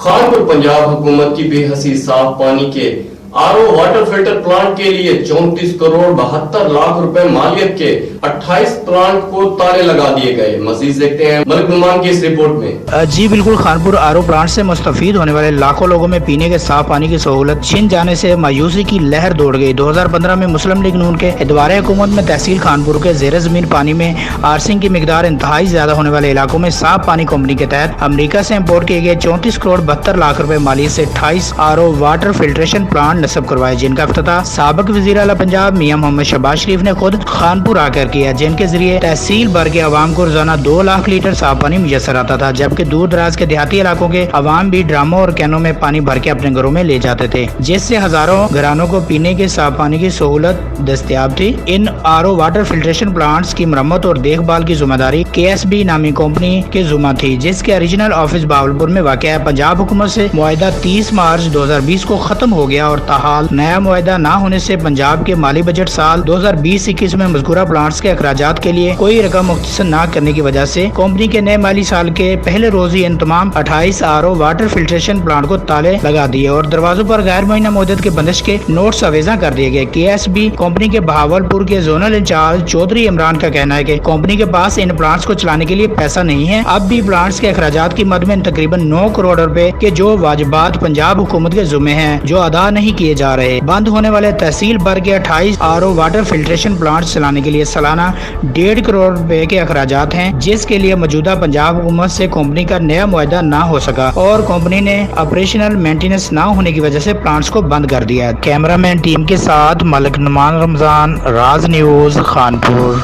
खानपुर पंजाब हुकूमत की बेहसी साफ पानी के आरओ वाटर फिल्टर प्लांट के लिए 34 करोड़ 72 लाख रुपए मालियत के 28 प्लांट को ताले लगा दिए गए। मजीद देखते हैं मलिक नुमान की इस रिपोर्ट में। जी बिल्कुल, खानपुर आरओ प्लांट से मुस्तफीद होने वाले लाखों लोगों में पीने के साफ पानी की सहूलत छिन जाने से मायूसी की लहर दौड़ गई। 2015 में मुस्लिम लीग नून के इदवारे हुकूमत में तहसील खानपुर के ज़ेर ज़मीन पानी में आर्सिंग की मिकदार इंतहाई ज्यादा होने वाले इलाकों में साफ पानी कंपनी के तहत अमरीका से इम्पोर्ट किए गए 34 करोड़ 72 लाख रुपए मालियत से 28 आरओ वाटर फिल्ट्रेशन प्लांट नस्ब करवाए, जिनका इफ्तिताह साबिक वज़ीर आला पंजाब मियां मोहम्मद शहबाज शरीफ ने खुद खानपुर आकर किया, जिनके जरिए तहसील भर के अवाम को रोजाना 2 लाख लीटर साफ पानी मुयसर आता था, जबकि दूर दराज के देहाती इलाकों के अवाम भी ड्रामों और कैनों में पानी भर के अपने घरों में ले जाते थे, जिससे हजारों घरानों को पीने के साफ पानी की सहूलत दस्तयाब थी। इन आरओ वाटर फिल्ट्रेशन प्लांट्स की मरम्मत और देखभाल की जिम्मेदारी KSB नामी कंपनी के जुम्मा थी, जिसके ओरिजिनल ऑफिस बावलपुर में वाक़ है। पंजाब हुकूमत से मुआहिदा 30 मार्च 2020 को खत्म हो गया और ताहाल नया मुआहिदा न होने से पंजाब के माली बजट साल 2020-21 में मज़कूरा प्लांट्स के अखराजात के लिए कोई रकम मुख्तसर न करने की वजह से कंपनी के नए माली साल के पहले रोज ही इन तमाम 28 आरओ वाटर फिल्ट्रेशन प्लांट को ताले लगा दिए और दरवाजों पर गैर मुअय्यना मुद्दत के बंदिश के नोट्स अवेजा कर दिए गए। KSB कंपनी के बहावलपुर के जोनल इंचार्ज चौधरी इमरान का कहना है कि कंपनी के पास इन प्लांट्स को चलाने के लिए पैसा नहीं है। अब भी प्लांट्स के अखराजात की मद में तकरीबन 9 करोड़ रुपए के जो वाजिबात पंजाब हुकूमत के जुम्मे हैं, जो अदा नहीं किए जा रहे। बंद होने वाले तहसील भर के 28 आरओ वाटर फिल्ट्रेशन प्लांट चलाने के लिए सालाना 1.5 करोड़ रुपए के अखराजात हैं, जिसके लिए मौजूदा पंजाब हुकूमत से कंपनी का नया मुआहिदा ना हो सका और कंपनी ने ऑपरेशनल मेंटेनेंस ना होने की वजह से प्लांट्स को बंद कर दिया है। कैमरामैन टीम के साथ मलिक नुमान, रमजान, राज न्यूज, खानपुर।